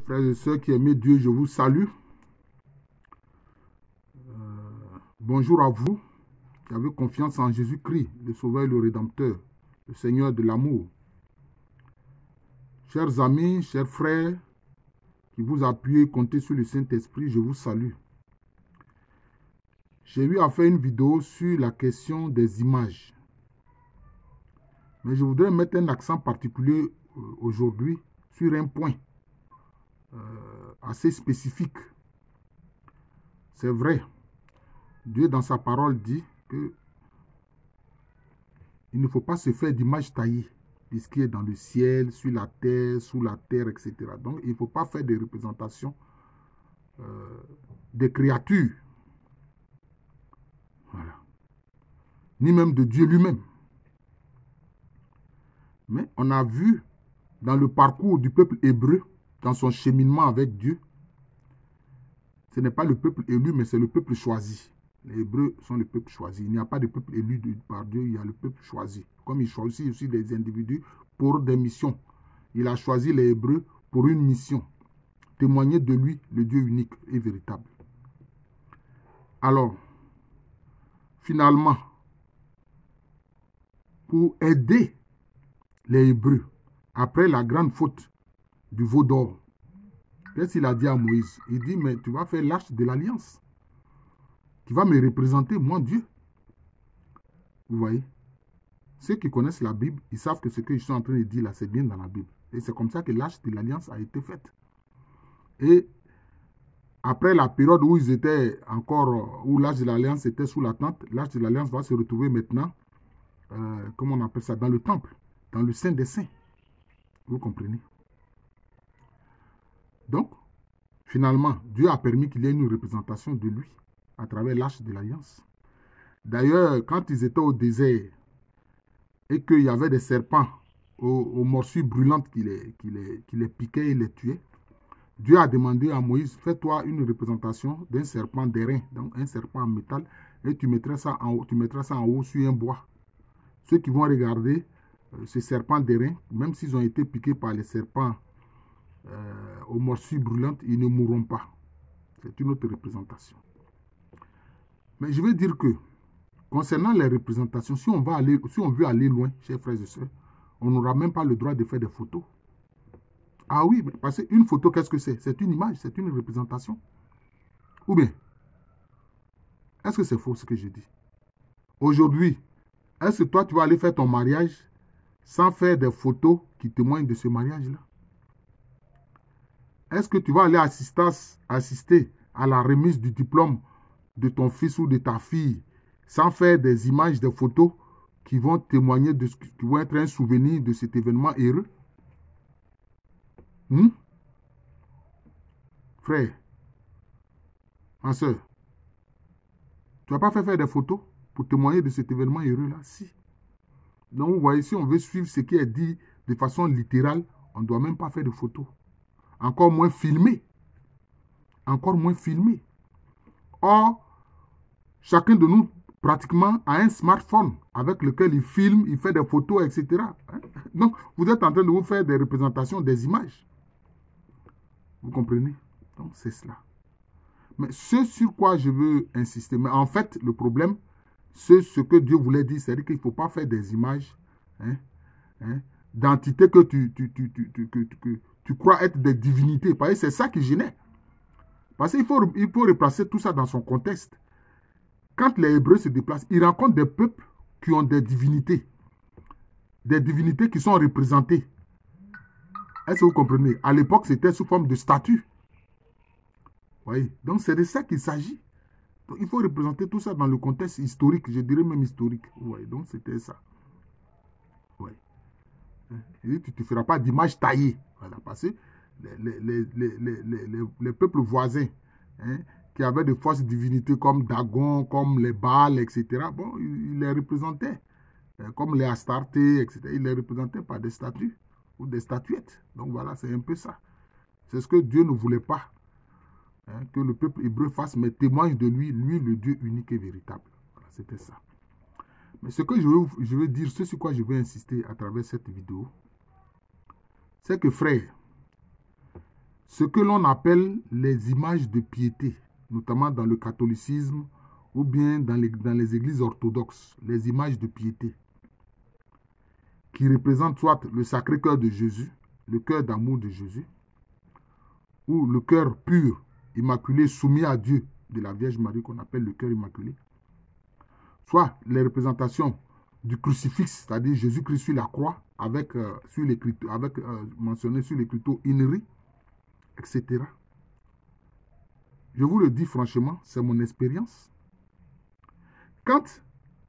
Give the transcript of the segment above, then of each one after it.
Frères et sœurs qui aimez Dieu, je vous salue. Bonjour à vous qui avez confiance en Jésus-Christ, le Sauveur et le Rédempteur, le Seigneur de l'amour. Chers amis, chers frères, qui vous appuyez et comptez sur le Saint-Esprit, je vous salue. J'ai eu à faire une vidéo sur la question des images. Mais je voudrais mettre un accent particulier aujourd'hui sur un point assez spécifique. C'est vrai, Dieu dans sa parole dit que il ne faut pas se faire d'images taillées de ce qui est dans le ciel, sur la terre, sous la terre, etc. Donc, il ne faut pas faire des représentations des créatures. Voilà. Ni même de Dieu lui-même. Mais on a vu dans le parcours du peuple hébreu, dans son cheminement avec Dieu, ce n'est pas le peuple élu, mais c'est le peuple choisi. Les Hébreux sont le peuple choisi. Il n'y a pas de peuple élu par Dieu, il y a le peuple choisi. Comme il choisit aussi des individus pour des missions. Il a choisi les Hébreux pour une mission. Témoigner de lui, le Dieu unique et véritable. Alors, finalement, pour aider les Hébreux, après la grande faute du veau d'or, qu'est-ce qu'il a dit à Moïse? Il dit, mais tu vas faire l'arche de l'alliance, qui va me représenter, moi, Dieu. Vous voyez? Ceux qui connaissent la Bible, ils savent que ce que je suis en train de dire là, c'est bien dans la Bible. Et c'est comme ça que l'arche de l'alliance a été faite. Et après la période où ils étaient encore, où l'arche de l'alliance était sous la tente, l'arche de l'alliance va se retrouver maintenant, comment on appelle ça, dans le temple, dans le Saint des Saints. Vous comprenez? Donc, finalement, Dieu a permis qu'il y ait une représentation de lui à travers l'arche de l'alliance. D'ailleurs, quand ils étaient au désert et qu'il y avait des serpents aux morsures brûlantes qui les piquaient et les tuaient, Dieu a demandé à Moïse, fais-toi une représentation d'un serpent d'airain, donc un serpent en métal, et tu mettras ça en haut sur un bois. Ceux qui vont regarder ces serpents d'airain, même s'ils ont été piqués par les serpents aux morsures brûlantes, ils ne mourront pas. C'est une autre représentation. Mais je veux dire que, concernant les représentations, si on veut aller loin, chers frères et sœurs, on n'aura même pas le droit de faire des photos. Ah oui, parce qu'une photo, qu'est-ce que c'est? C'est une image, c'est une représentation. Ou bien, est-ce que c'est faux ce que je dis? Aujourd'hui, est-ce que toi, tu vas aller faire ton mariage sans faire des photos qui témoignent de ce mariage-là? Est-ce que tu vas aller assister à la remise du diplôme de ton fils ou de ta fille sans faire des images, des photos qui vont témoigner de ce qui vont être un souvenir de cet événement heureux? Frère, ma soeur, tu n'as pas fait faire des photos pour témoigner de cet événement heureux-là? Si. Donc, vous voyez, si on veut suivre ce qui est dit de façon littérale, on ne doit même pas faire de photos. Encore moins filmer. Encore moins filmer. Or, chacun de nous, pratiquement, a un smartphone avec lequel il filme, il fait des photos, etc. Donc, vous êtes en train de vous faire des représentations, des images. Vous comprenez? Donc, c'est cela. Mais ce sur quoi je veux insister, mais en fait, le problème, c'est ce que Dieu voulait dire, c'est-à-dire qu'il ne faut pas faire des images d'entités que tu crois être des divinités. Parce que c'est ça qui gênait. Parce qu'il faut replacer tout ça dans son contexte. Quand les Hébreux se déplacent, ils rencontrent des peuples qui ont des divinités. Des divinités qui sont représentées. Est-ce que vous comprenez? À l'époque, c'était sous forme de statues. Oui. Donc, c'est de ça qu'il s'agit. Donc, il faut représenter tout ça dans le contexte historique, je dirais même historique. Oui. Donc, c'était ça. Oui. Et tu ne te feras pas d'image taillée. Voilà. Parce que les peuples voisins, qui avaient de fausses divinités comme Dagon, comme les Baals, etc., bon, ils les représentaient. Comme les Astartés, etc., ils les représentaient par des statues ou des statuettes. Donc, voilà, c'est un peu ça. C'est ce que Dieu ne voulait pas. Que le peuple hébreu fasse, mais témoigne de lui, le Dieu unique et véritable. Voilà, c'était ça. Mais ce que je veux dire, ce sur quoi je veux insister à travers cette vidéo, c'est que frère, ce que l'on appelle les images de piété, notamment dans le catholicisme ou bien dans les églises orthodoxes, les images de piété, qui représentent soit le Sacré-Cœur de Jésus, le cœur d'amour de Jésus, ou le cœur pur, immaculé, soumis à Dieu de la Vierge Marie, qu'on appelle le cœur immaculé, soit les représentations du crucifix, c'est-à-dire Jésus-Christ sur la croix, avec, mentionné sur l'écriteau INRI, etc. Je vous le dis franchement, c'est mon expérience. Quand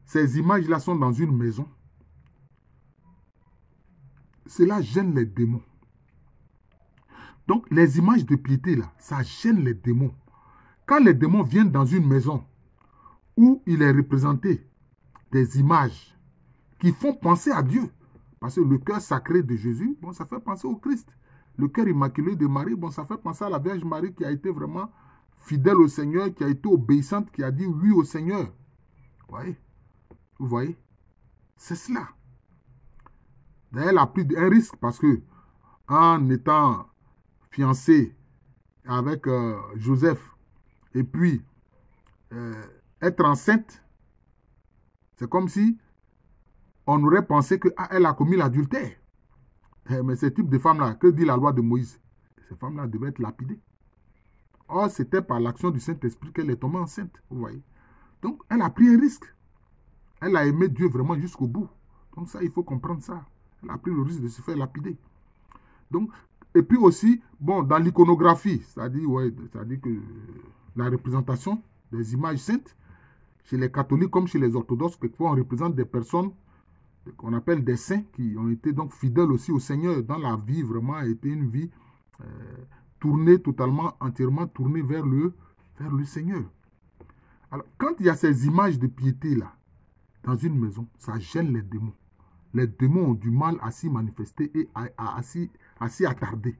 ces images-là sont dans une maison, cela gêne les démons. Donc, les images de piété, là, ça gêne les démons. Quand les démons viennent dans une maison où il est représenté des images qui font penser à Dieu, parce que le cœur sacré de Jésus, bon, ça fait penser au Christ. Le cœur immaculé de Marie, bon, ça fait penser à la Vierge Marie qui a été vraiment fidèle au Seigneur, qui a été obéissante, qui a dit oui au Seigneur. Vous voyez? C'est cela. D'ailleurs, elle a pris un risque parce que en étant fiancée avec Joseph et puis être enceinte, c'est comme si on aurait pensé qu'elle a commis l'adultère. Mais ce type de femme-là, que dit la loi de Moïse? Ces femmes-là devaient être lapidées. Or, c'était par l'action du Saint-Esprit qu'elle est tombée enceinte. Vous voyez? Donc, elle a pris un risque. Elle a aimé Dieu vraiment jusqu'au bout. Donc ça, il faut comprendre ça. Elle a pris le risque de se faire lapider. Donc, et puis aussi, bon, dans l'iconographie, c'est-à-dire que la représentation des images saintes, chez les catholiques comme chez les orthodoxes, quelquefois on représente des personnes qu'on appelle des saints, qui ont été donc fidèles aussi au Seigneur. Dans la vie, vraiment, a été une vie tournée totalement, entièrement tournée vers le Seigneur. Alors, quand il y a ces images de piété-là, dans une maison, ça gêne les démons. Les démons ont du mal à s'y manifester et à s'y attarder.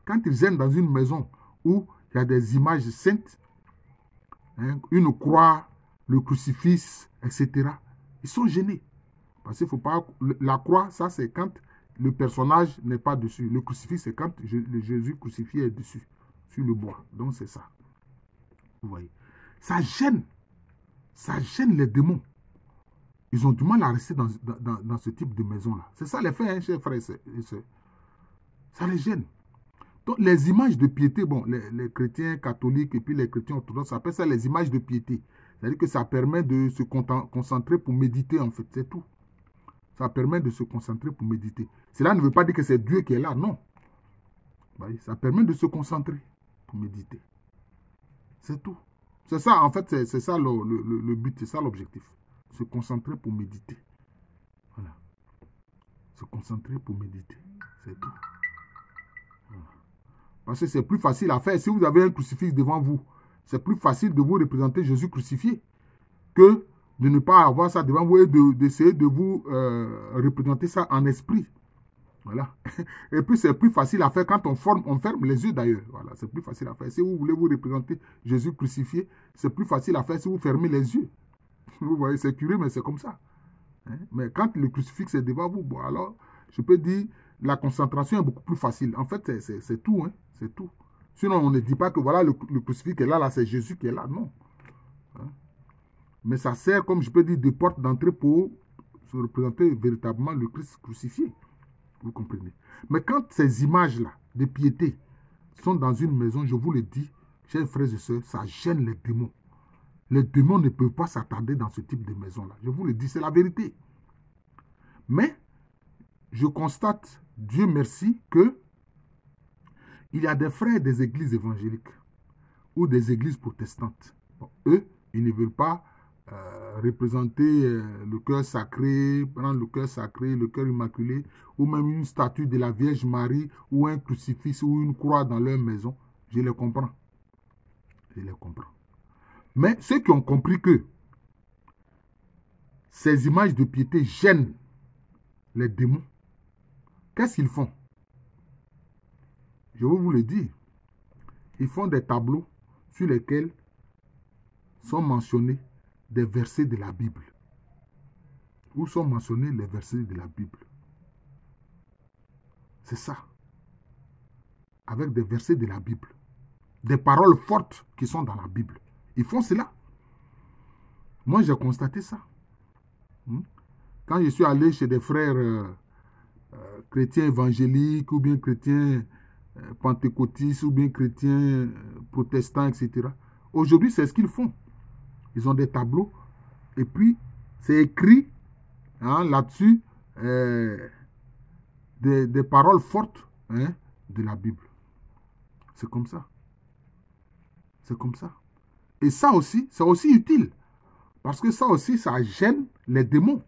Quand ils viennent dans une maison où il y a des images saintes, hein, une croix, le crucifix, etc., ils sont gênés. Parce qu'il ne faut pas... La croix, ça c'est quand le personnage n'est pas dessus. Le crucifix, c'est quand le Jésus crucifié est dessus, sur le bois. Donc c'est ça. Vous voyez. Ça gêne. Ça gêne les démons. Ils ont du mal à rester dans ce type de maison-là. C'est ça les faits, hein, chers frères et sœurs. Ça les gêne. Donc, les images de piété, bon, les chrétiens catholiques et puis les chrétiens orthodoxes, ça appelle ça les images de piété. C'est-à-dire que ça permet de se concentrer pour méditer, en fait, c'est tout. Ça permet de se concentrer pour méditer. Cela ne veut pas dire que c'est Dieu qui est là, non. Ça permet de se concentrer pour méditer. C'est tout. C'est ça, en fait, c'est ça le but, c'est ça l'objectif. Se concentrer pour méditer. Voilà. Se concentrer pour méditer. C'est tout. Voilà. Parce que c'est plus facile à faire. Si vous avez un crucifix devant vous, c'est plus facile de vous représenter Jésus crucifié que de ne pas avoir ça devant vous et d'essayer de vous représenter ça en esprit. Voilà. Et puis c'est plus facile à faire quand on ferme les yeux d'ailleurs. Voilà, c'est plus facile à faire. Si vous voulez vous représenter Jésus crucifié, c'est plus facile à faire si vous fermez les yeux. Vous voyez, c'est curieux, mais c'est comme ça. Hein? Mais quand le crucifix est devant vous, bon, alors, je peux dire, la concentration est beaucoup plus facile. En fait, c'est tout. Hein? C'est tout. Sinon, on ne dit pas que voilà, le crucifix est là, c'est Jésus qui est là. Non. Hein? Mais ça sert, comme je peux dire, de porte d'entrée pour se représenter véritablement le Christ crucifié. Vous comprenez? Mais quand ces images-là de piété sont dans une maison, je vous le dis, chers frères et sœurs, ça gêne les démons. Les démons ne peuvent pas s'attarder dans ce type de maison-là. Je vous le dis, c'est la vérité. Mais, je constate, Dieu merci, que il y a des frères des églises évangéliques ou des églises protestantes. Bon, eux, ils ne veulent pas représenter le cœur sacré, prendre le cœur sacré, le cœur immaculé, ou même une statue de la Vierge Marie, ou un crucifix, ou une croix dans leur maison. Je les comprends. Je les comprends. Mais ceux qui ont compris que ces images de piété gênent les démons, qu'est-ce qu'ils font? Je vais vous le dire. Ils font des tableaux sur lesquels sont mentionnés des versets de la Bible. Où sont mentionnés les versets de la Bible? C'est ça. avec des versets de la Bible. Des paroles fortes qui sont dans la Bible. Ils font cela. Moi, j'ai constaté ça. Quand je suis allé chez des frères chrétiens évangéliques ou bien chrétiens pentecôtistes ou bien chrétiens protestants, etc. Aujourd'hui, c'est ce qu'ils font. Ils ont des tableaux et puis c'est écrit là-dessus des paroles fortes de la Bible. C'est comme ça. C'est comme ça. Et ça aussi, c'est aussi utile. Parce que ça aussi, ça gêne les démons.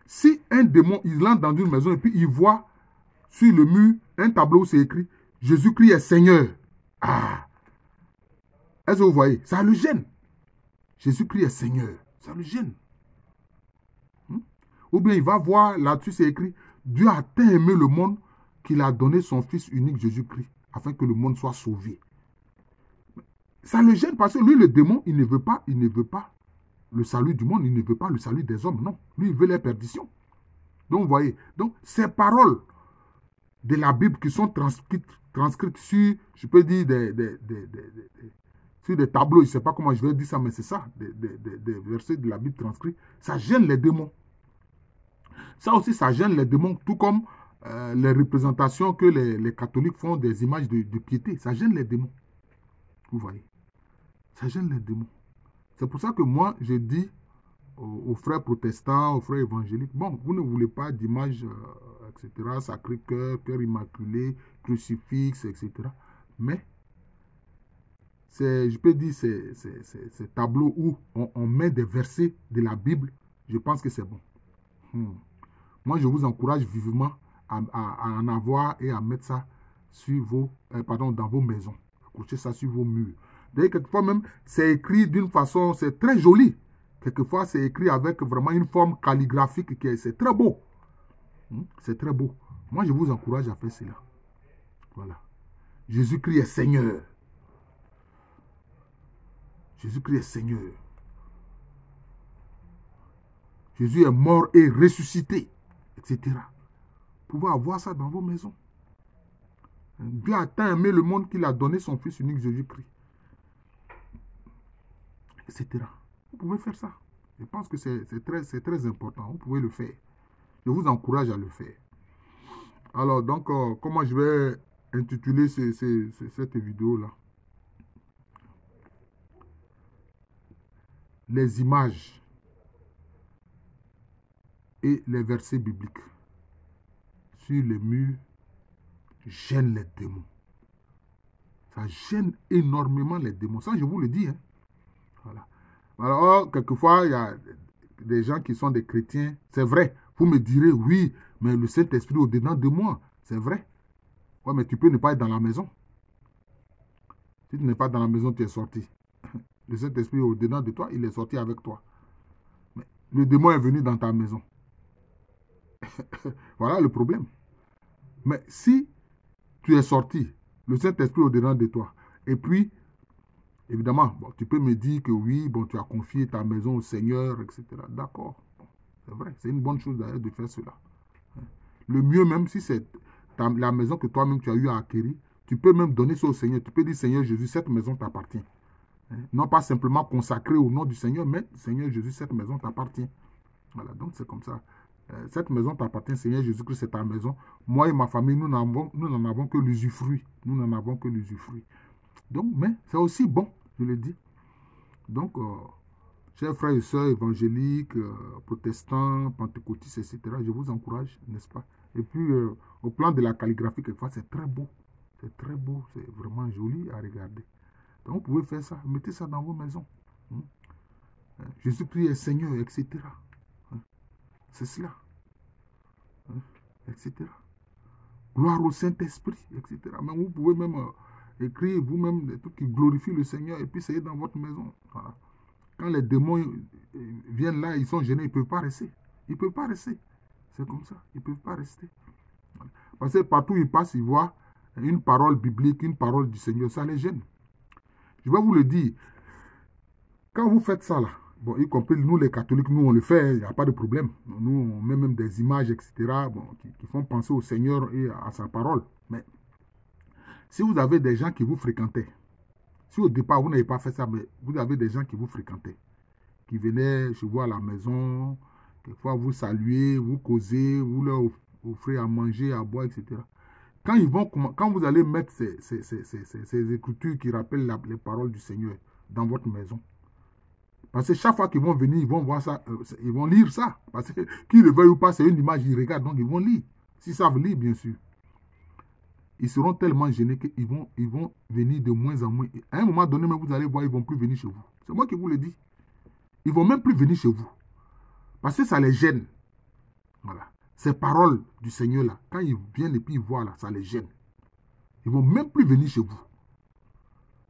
Si un démon, il entre dans une maison et puis il voit sur le mur un tableau où c'est écrit « Jésus-Christ est Seigneur ». Ah! Est-ce que vous voyez? Ça le gêne. Jésus-Christ est Seigneur. Ça le gêne. Ou bien il va voir là-dessus, c'est écrit « Dieu a tant aimé le monde qu'il a donné son Fils unique Jésus-Christ afin que le monde soit sauvé ». Ça le gêne parce que lui, le démon, il ne veut pas le salut du monde, il ne veut pas le salut des hommes, non. Lui, il veut les perditions. Donc, vous voyez, donc ces paroles de la Bible qui sont transcrites sur, je peux dire, sur des tableaux, je ne sais pas comment je vais dire ça, mais c'est ça, des versets de la Bible transcrits, ça gêne les démons. Ça aussi, ça gêne les démons, tout comme les représentations que les catholiques font des images de piété. Ça gêne les démons. Vous voyez. Ça gêne les démons. C'est pour ça que moi, je dis aux frères protestants, aux frères évangéliques, bon, vous ne voulez pas d'image, etc., Sacré-Cœur, Cœur immaculé, crucifix, etc. Mais, je peux dire, ces tableaux où on met des versets de la Bible, je pense que c'est bon. Moi, je vous encourage vivement à en avoir et à mettre ça sur dans vos maisons. Accrochez ça sur vos murs. D'ailleurs, quelquefois même, c'est écrit d'une façon, c'est très joli. Quelquefois, c'est écrit avec vraiment une forme calligraphique, c'est très beau. C'est très beau. Moi, je vous encourage à faire cela. Voilà. Jésus-Christ est Seigneur. Jésus-Christ est Seigneur. Jésus est mort et ressuscité, etc. Vous pouvez avoir ça dans vos maisons. Dieu a tant aimé le monde qu'il a donné son Fils unique Jésus-Christ. Etc. Vous pouvez faire ça. Je pense que c'est très important. Vous pouvez le faire. Je vous encourage à le faire. Alors, donc, comment je vais intituler cette vidéo-là? Les images et les versets bibliques sur les murs gênent les démons. Ça gêne énormément les démons. Ça, je vous le dis. Voilà. Alors, quelquefois, il y a des gens qui sont des chrétiens. C'est vrai. Vous me direz, oui, mais le Saint-Esprit est au-dedans de moi. C'est vrai. Ouais, mais tu peux ne pas être dans la maison. Si tu n'es pas dans la maison, tu es sorti. Le Saint-Esprit est au-dedans de toi, il est sorti avec toi. Mais le démon est venu dans ta maison. Voilà le problème. Mais si tu es sorti, le Saint-Esprit est au-dedans de toi, et puis, évidemment, bon, tu peux me dire que oui, bon, tu as confié ta maison au Seigneur, etc. D'accord. Bon, c'est vrai, c'est une bonne chose d'ailleurs de faire cela. Le mieux même, si c'est la maison que toi-même tu as eu à acquérir, tu peux même donner ça au Seigneur. Tu peux dire, Seigneur Jésus, cette maison t'appartient. Non pas simplement consacré au nom du Seigneur, mais Seigneur Jésus, cette maison t'appartient. Voilà, donc c'est comme ça. Cette maison t'appartient, Seigneur Jésus-Christ, c'est ta maison. Moi et ma famille, nous n'en avons que l'usufruit. Nous n'en avons que l'usufruit. Donc, mais c'est aussi bon, je le dis. Donc, chers frères et sœurs évangéliques, protestants, pentecôtistes, etc., je vous encourage, n'est-ce pas? Et puis, au plan de la calligraphie, quelquefois, c'est très beau. C'est très beau, c'est vraiment joli à regarder. Donc, vous pouvez faire ça, mettez ça dans vos maisons. Jésus-Christ est Seigneur, etc. C'est cela. Etc. Gloire au Saint-Esprit, etc. Mais vous pouvez même écrire vous-même des trucs qui glorifient le Seigneur et puis c'est dans votre maison. Voilà. Quand les démons viennent là, ils sont gênés, ils ne peuvent pas rester. Ils ne peuvent pas rester. C'est comme ça, ils ne peuvent pas rester. Voilà. Parce que partout où ils passent, ils voient une parole biblique, une parole du Seigneur, ça les gêne. Je vais vous le dire, quand vous faites ça là, bon, y compris nous les catholiques, nous on le fait, il n'y a pas de problème. Nous on met même des images, etc., bon, qui font penser au Seigneur et à sa parole. Mais Si vous avez des gens qui vous fréquentaient, si au départ vous n'avez pas fait ça, mais vous avez des gens qui vous fréquentaient, qui venaient chez vous à la maison, quelquefois vous saluer, vous causer, vous leur offrir à manger, à boire, etc. Quand vous allez mettre ces écritures qui rappellent les paroles du Seigneur dans votre maison, parce que chaque fois qu'ils vont venir, ils vont voir ça, ils vont lire ça. Parce que qu'ils le veuillent ou pas, c'est une image, ils regardent, donc ils vont lire. S'ils savent lire, bien sûr. Ils seront tellement gênés qu'ils vont venir de moins en moins. À un moment donné, vous allez voir, ils ne vont plus venir chez vous. C'est moi qui vous le dis. Ils ne vont même plus venir chez vous. Parce que ça les gêne. Voilà. Ces paroles du Seigneur, là, quand ils viennent et puis ils voient, là, ça les gêne. Ils ne vont même plus venir chez vous.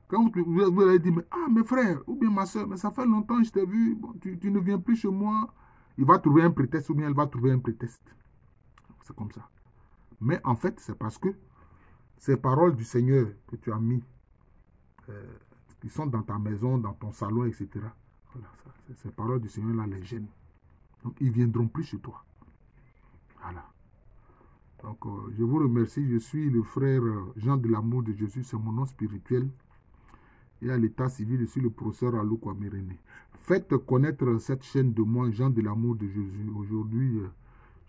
Quand vous allez dire, mes frères, ou bien ma soeur, mais ça fait longtemps que je t'ai vu, bon, tu ne viens plus chez moi. Il va trouver un prétexte ou bien elle va trouver un prétexte. C'est comme ça. Mais en fait, c'est parce que ces paroles du Seigneur que tu as mis, qui sont dans ta maison, dans ton salon, etc. Voilà, ces paroles du Seigneur là les gênent. Donc, ils ne viendront plus chez toi. Voilà. Donc, je vous remercie. Je suis le frère Jean de l'amour de Jésus. C'est mon nom spirituel. Et à l'état civil, je suis le professeur Alou Kwame. Faites connaître cette chaîne de moi, Jean de l'amour de Jésus. Aujourd'hui,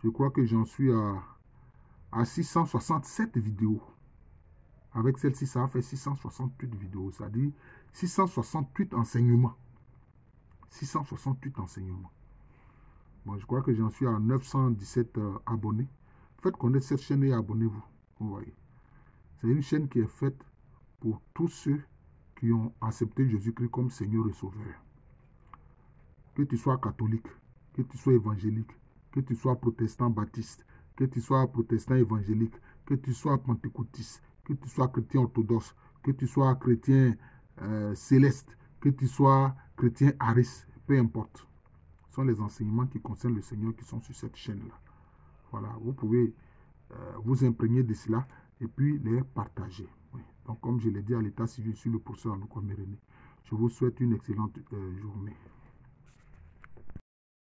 je crois que j'en suis à 667 vidéos. Avec celle-ci, ça a fait 668 vidéos. C'est-à-dire 668 enseignements. 668 enseignements. Bon, je crois que j'en suis à 917 abonnés. Faites connaître cette chaîne et abonnez-vous. Vous voyez. C'est une chaîne qui est faite pour tous ceux qui ont accepté Jésus-Christ comme Seigneur et Sauveur. Que tu sois catholique, que tu sois évangélique, que tu sois protestant baptiste, que tu sois protestant évangélique, que tu sois pentecôtiste, que tu sois chrétien orthodoxe, que tu sois chrétien céleste, que tu sois chrétien aris, peu importe. Ce sont les enseignements qui concernent le Seigneur qui sont sur cette chaîne-là. Voilà, vous pouvez vous imprégner de cela et puis les partager. Oui. Donc, comme je l'ai dit à l'état civil, je suis le professeur Alou Kwame. Je vous souhaite une excellente journée.